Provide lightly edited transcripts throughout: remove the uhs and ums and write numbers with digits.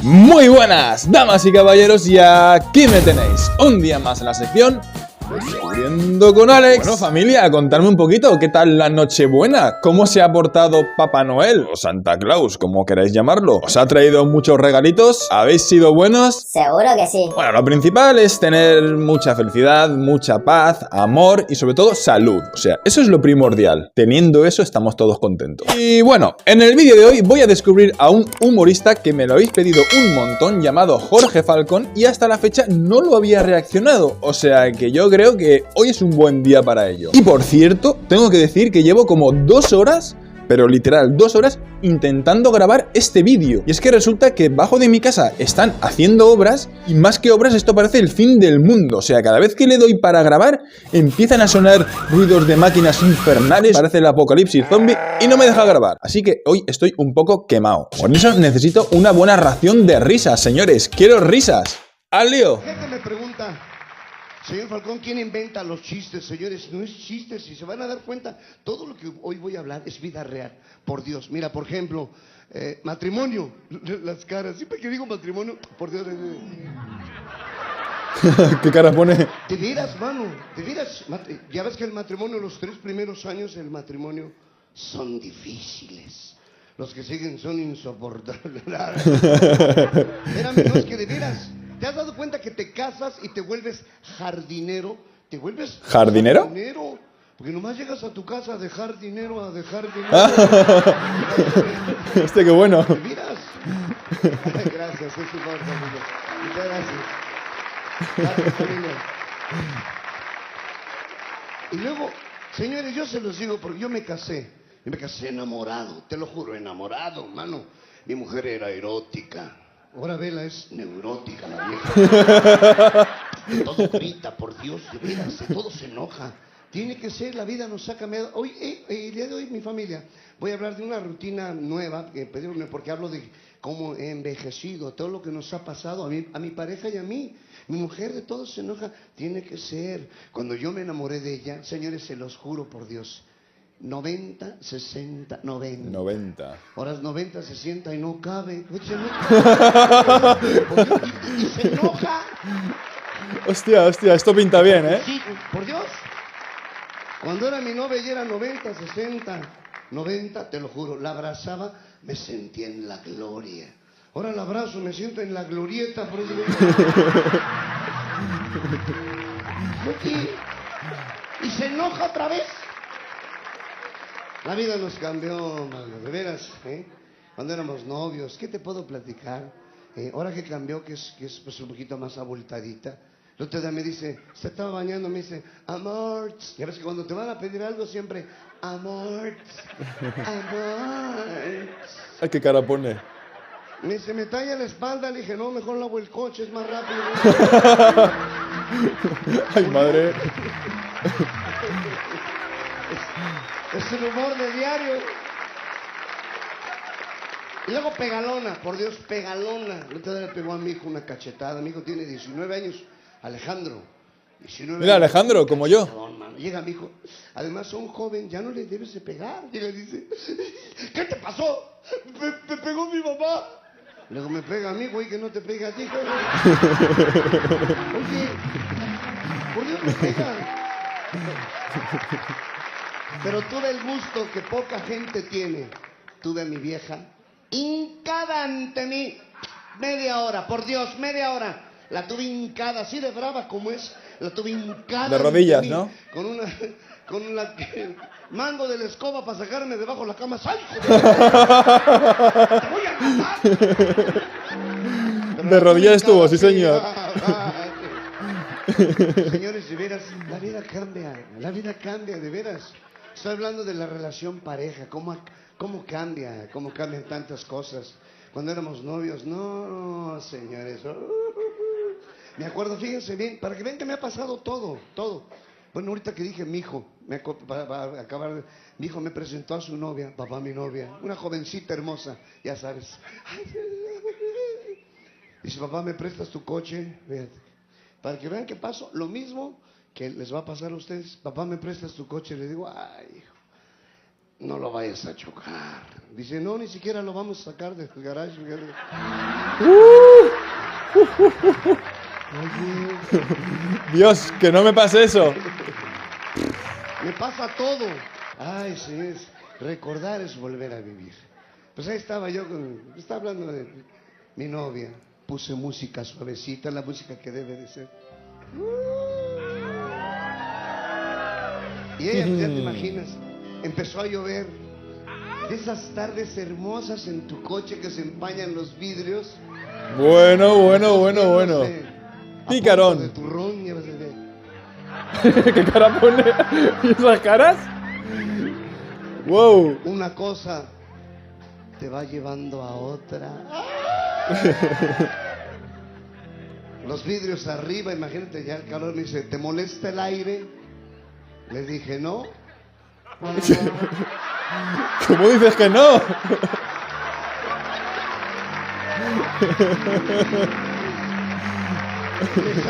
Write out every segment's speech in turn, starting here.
Muy buenas, damas y caballeros, y aquí me tenéis, un día más en la sección Descubriendo con Alex. Bueno, familia, contadme un poquito, ¿qué tal la Nochebuena? ¿Cómo se ha portado Papá Noel, o Santa Claus, como queráis llamarlo? ¿Os ha traído muchos regalitos? ¿Habéis sido buenos? Seguro que sí. Bueno, lo principal es tener mucha felicidad, mucha paz, amor y sobre todo salud. O sea, eso es lo primordial. Teniendo eso estamos todos contentos. Y bueno, en el vídeo de hoy voy a descubrir a un humorista que me lo habéis pedido un montón, llamado Jorge Falcón, y hasta la fecha no lo había reaccionado. O sea que yo creo que hoy es un buen día para ello. Y por cierto, tengo que decir que llevo como 2 horas, pero literal 2 horas, intentando grabar este vídeo. Y es que resulta que bajo de mi casa están haciendo obras, y más que obras esto parece el fin del mundo. O sea, cada vez que le doy para grabar, empiezan a sonar ruidos de máquinas infernales, parece el apocalipsis zombie, y no me deja grabar. Así que hoy estoy un poco quemado. Por eso necesito una buena ración de risas, señores. Quiero risas. ¡Al lío! Gente me pregunta, señor Falcón, ¿quién inventa los chistes? Señores, no es chistes, si se van a dar cuenta, todo lo que hoy voy a hablar es vida real, por Dios. Mira, por ejemplo, matrimonio, las caras, siempre que digo matrimonio, por Dios. ¿Qué cara pone? De veras, mano, de veras. Ya ves que el matrimonio, los 3 primeros años del matrimonio son difíciles. Los que siguen son insoportables. Espérame, no, es que de veras. ¿Te has dado cuenta que te casas y te vuelves jardinero? ¿Te vuelves ¿Jardinero? jardinero? Porque nomás llegas a tu casa a dejar dinero, a dejar dinero. Qué bueno. ¿De veras? Ay, gracias, es su favor, familia. Muchas gracias. Gracias, familia. Y luego, señores, yo se los digo porque yo me casé. Y me casé enamorado, te lo juro, enamorado, mano. Mi mujer era erótica. Ahora Vela es neurótica la vieja. Todo grita, por Dios, de veras, todo se enoja. Tiene que ser, la vida nos ha cambiado. Hoy, el día de hoy, mi familia, voy a hablar de una rutina nueva, porque hablo de cómo he envejecido, todo lo que nos ha pasado a mi pareja y a mí. Mi mujer de todo se enoja. Tiene que ser. Cuando yo me enamoré de ella, señores, se los juro por Dios, 90, 60, 90. 90. Ahora es 90, 60 y no cabe. Y se enoja. Hostia, esto pinta bien, ¿eh? Sí, por Dios. Cuando era mi novia y era 90, 60, 90, te lo juro, la abrazaba, me sentía en la gloria. Ahora la abrazo, me siento en la glorieta. Por eso y se enoja otra vez. La vida nos cambió, mano, de veras, ¿eh? Cuando éramos novios, ¿qué te puedo platicar? Ahora que cambió, que es pues un poquito más abultadita. El otro día me dice, se estaba bañando, me dice, amor. Ya ves que cuando te van a pedir algo siempre, amor, amor. Ay, qué cara pone. Me dice, me talla la espalda. Le dije, no, mejor lavo el coche, es más rápido. Ay, madre. Es el humor de diario. Y luego pegalona, por Dios, pegalona. El otro día le pegó a mi hijo una cachetada. Mi hijo tiene 19 años, Alejandro. 19 Mira, años. Alejandro, como yo. Llega mi hijo. Además, a un joven ya no le debes de pegar. Llega y dice, ¿qué te pasó? Me pegó mi mamá. Luego me pega a mí, güey, que no te pega a ti, güey. Oye, por Dios me pega. Pero tuve el gusto que poca gente tiene. Tuve a mi vieja hincada ante mí, media hora, por Dios, media hora. La tuve hincada, así de brava como es. La tuve hincada De rodillas, ante mí, ¿no? Con la mango de la escoba para sacarme debajo de la cama. ¡Sal, hijo de... ¡Te voy a matar! De rodillas estuvo, sí, señor. Señores, de veras, la vida cambia, de veras. Estoy hablando de la relación pareja, cómo cambian tantas cosas. Cuando éramos novios, no, señores. Me acuerdo, fíjense bien, para que vean que me ha pasado todo. Bueno, ahorita que dije, mi hijo, mi hijo me presentó a su novia, papá, mi novia, una jovencita hermosa, ya sabes. Dice, papá, ¿me prestas tu coche? Fíjate, para que vean que pasó lo mismo que les va a pasar a ustedes. Papá, ¿me prestas tu coche? Le digo, ay, hijo, no lo vayas a chocar. Dice, no, ni siquiera lo vamos a sacar del garage. Oye, Dios, que no me pase eso. me pasa todo. Ay, sí, recordar es volver a vivir. Pues ahí estaba yo, estaba hablando de mi novia. Puse música suavecita, la música que debe de ser. Y ella, ya te imaginas, empezó a llover. De esas tardes hermosas en tu coche que se empañan los vidrios. Bueno. Picarón. De turrón, ya vas a ver. ¿Qué cara pone? ¿Y esas caras? Wow. Una cosa te va llevando a otra. Los vidrios arriba, imagínate ya el calor. Me dice, ¿te molesta el aire? Le dije, no. ¿Cómo dices que no?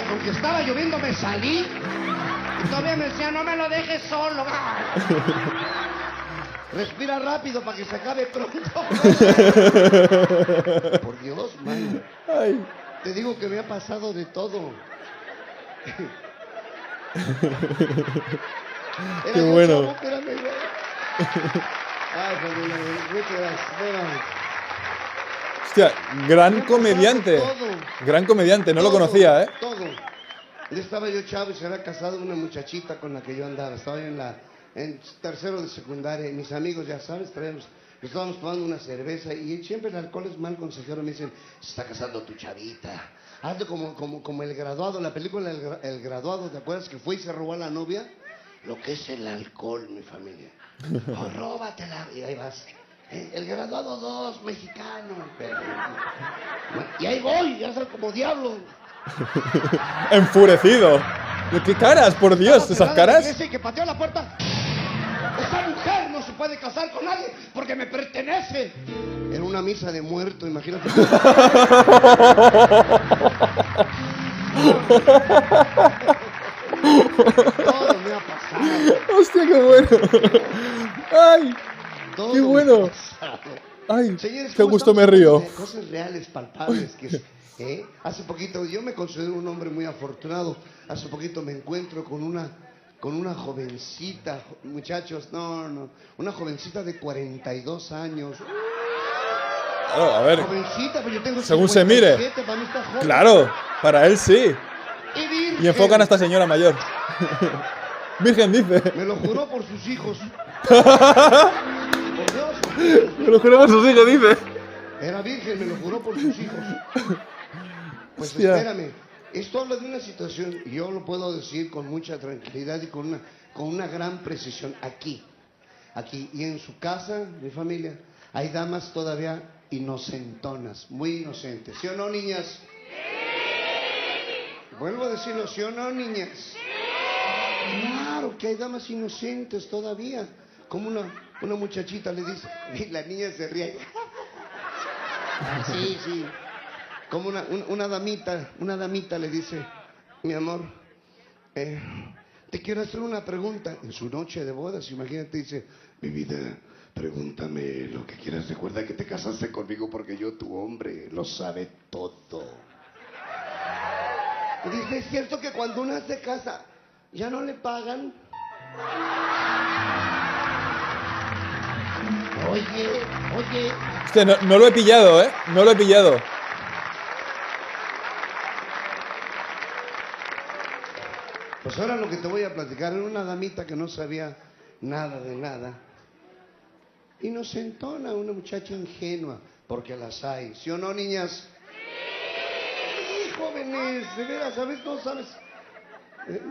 Aunque estaba lloviendo me salí y todavía me decía, no me lo dejes solo. Respira rápido para que se acabe pronto. Por Dios, mano. Ay. Te digo que me ha pasado de todo. Qué bueno. Chavo, espérame, güey. Ay, familia, muchas gracias. Hostia, gran comediante. Gran comediante, no lo conocía, ¿eh? Todo. Yo estaba yo chavo y se había casado una muchachita con la que yo andaba. Estaba yo en tercero de secundaria y mis amigos, ya sabes, estábamos tomando una cerveza y siempre el alcohol es mal consejero. Me dicen, se está casando tu chavita. Hazte como el graduado, la película El Graduado, ¿te acuerdas que fue y se robó a la novia? Lo que es el alcohol, mi familia. Oh, róbatela. Y ahí vas. El Graduado 2, mexicano. Y ahí voy, ya sabes, como diablo. Enfurecido. ¿Qué caras, por Dios? ¿Esas caras? Ese que pateó la puerta. Esta mujer no se puede casar con nadie porque me pertenece. En una misa de muerto, imagínate. Todo me ha pasado. Hostia, qué bueno. Ay, Todo qué me bueno. ha pasado. Ay, Señores, qué ¿cómo gusto me estamos río. hablando de cosas reales, palpables, hace poquito, yo me considero un hombre muy afortunado. Hace poquito me encuentro con una jovencita, muchachos, una jovencita de 42 años. Oh, a ver, Jovencita, pero yo tengo según se mire. 57, para mí está joven. Claro, para él sí. Y virgen. Y enfocan a esta señora mayor. Virgen dice. Me lo juró por sus hijos. Por Dios. Me lo juro por sus hijos, dice. Era virgen, me lo juró por sus hijos. Pues Hostia. espérame, esto habla de una situación, y yo lo puedo decir con mucha tranquilidad y con una gran precisión. Aquí, y en su casa, mi familia, hay damas todavía inocentonas, muy inocentes. ¿Sí o no, niñas? Sí. Vuelvo a decirlo, ¿sí o no, niñas? Sí. Claro que hay damas inocentes todavía. Como una muchachita le dice, y la niña se ríe. Sí. Como una damita le dice, mi amor, te quiero hacer una pregunta. En su noche de bodas, imagínate, dice, mi vida, pregúntame lo que quieras. Recuerda que te casaste conmigo porque yo, tu hombre, lo sabe todo. Y dice, ¿es cierto que cuando una se casa, ya no le pagan? Oye. Hostia, no lo he pillado, ¿eh? No lo he pillado. Pues ahora lo que te voy a platicar era una damita que no sabía nada de nada. Inocentona, una muchacha ingenua, porque las hay. ¿Sí o no, niñas? Sí, jóvenes, de veras, ¿sabes? No sabes.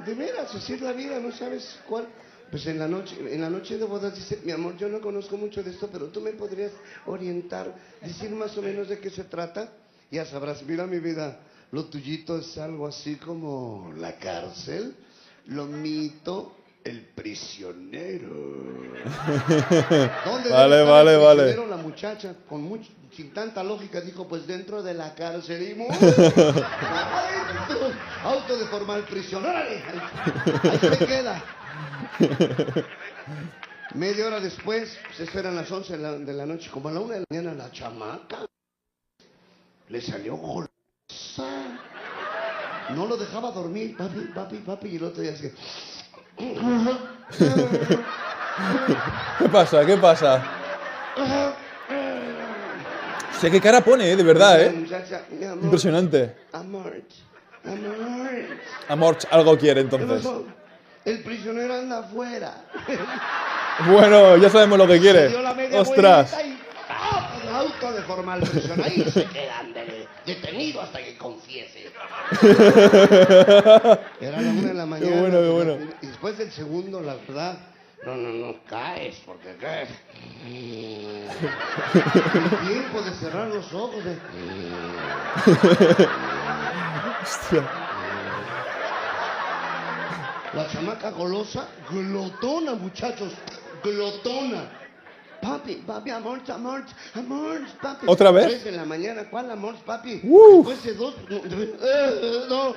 De veras, así es la vida, no sabes cuál. Pues en la noche de bodas dice, mi amor, yo no conozco mucho de esto, pero tú me podrías orientar, decir más o menos de qué se trata. Ya sabrás, mira mi vida, lo tuyito es algo así como la cárcel, lo mito, el prisionero. ¿Dónde Vale, debe estar vale, el vale. prisionero? La muchacha, sin tanta lógica, dijo, pues dentro de la cárcel. Y auto de formal prisión. ¡Órale! Ahí se queda. Media hora después, pues eso eran las 11 de la noche, como a la 1 de la mañana, la chamaca le salió golosa. No lo dejaba dormir, papi, y el otro día así. ¿Qué pasa? ¿Qué pasa? O sea, qué cara pone, de verdad, ¿eh? Muchacha, mi amor, Impresionante. amor. Amor, algo quiere ¿Qué entonces. pasó? El prisionero anda afuera. Bueno, ya sabemos lo que Se quiere. dio la media Ostras. vuelta y el auto de formal prisión. Ahí se quedan detenido hasta que confiese. Era la 1 de la mañana. Qué bueno, qué bueno. Y después del segundo, la verdad, no caes, porque caes. El tiempo de cerrar los ojos. Hostia. La chamaca golosa, glotona, muchachos, glotona. Papi, amor, papi. ¿Otra vez? 3 de la mañana, ¿cuál amor, papi? Uh. Después de 2, no.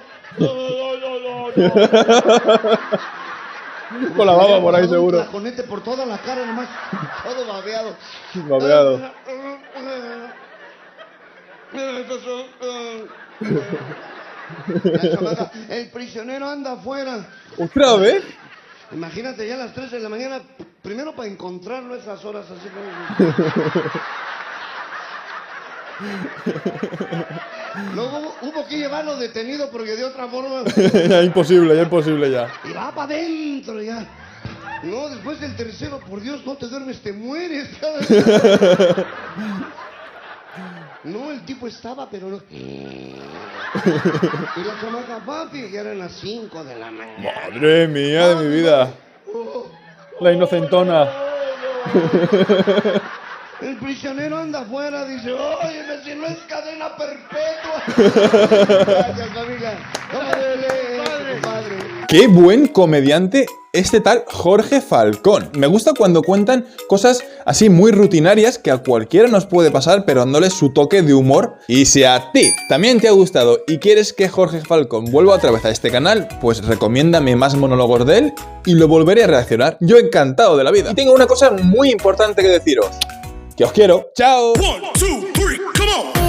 Con la baba por ahí seguro. Un flaconete por toda la cara nomás, todo babeado. Babeado. La chamaca, el prisionero anda afuera. ¿Otra vez? Imagínate ya a las 3 de la mañana, primero para encontrarlo a esas horas así como... Luego hubo que llevarlo detenido porque de otra forma... Ya imposible ya. Y va para adentro ya. No, después del tercero, por Dios, no te duermes, te mueres. No, el tipo estaba, pero no... Y la chamaca, papi, ya eran las 5 de la mañana. Madre mía de mi vida. La inocentona. El prisionero anda afuera, dice, oye, si no es cadena perpetua. Gracias, familia. Padre. Qué buen comediante este tal Jorge Falcón. Me gusta cuando cuentan cosas así muy rutinarias que a cualquiera nos puede pasar, pero dándole su toque de humor. Y si a ti también te ha gustado y quieres que Jorge Falcón vuelva otra vez a este canal, pues recomiéndame más monólogos de él y lo volveré a reaccionar. Yo encantado de la vida. Y tengo una cosa muy importante que deciros. Que os quiero. ¡Chao! 1, 2, 3, come on!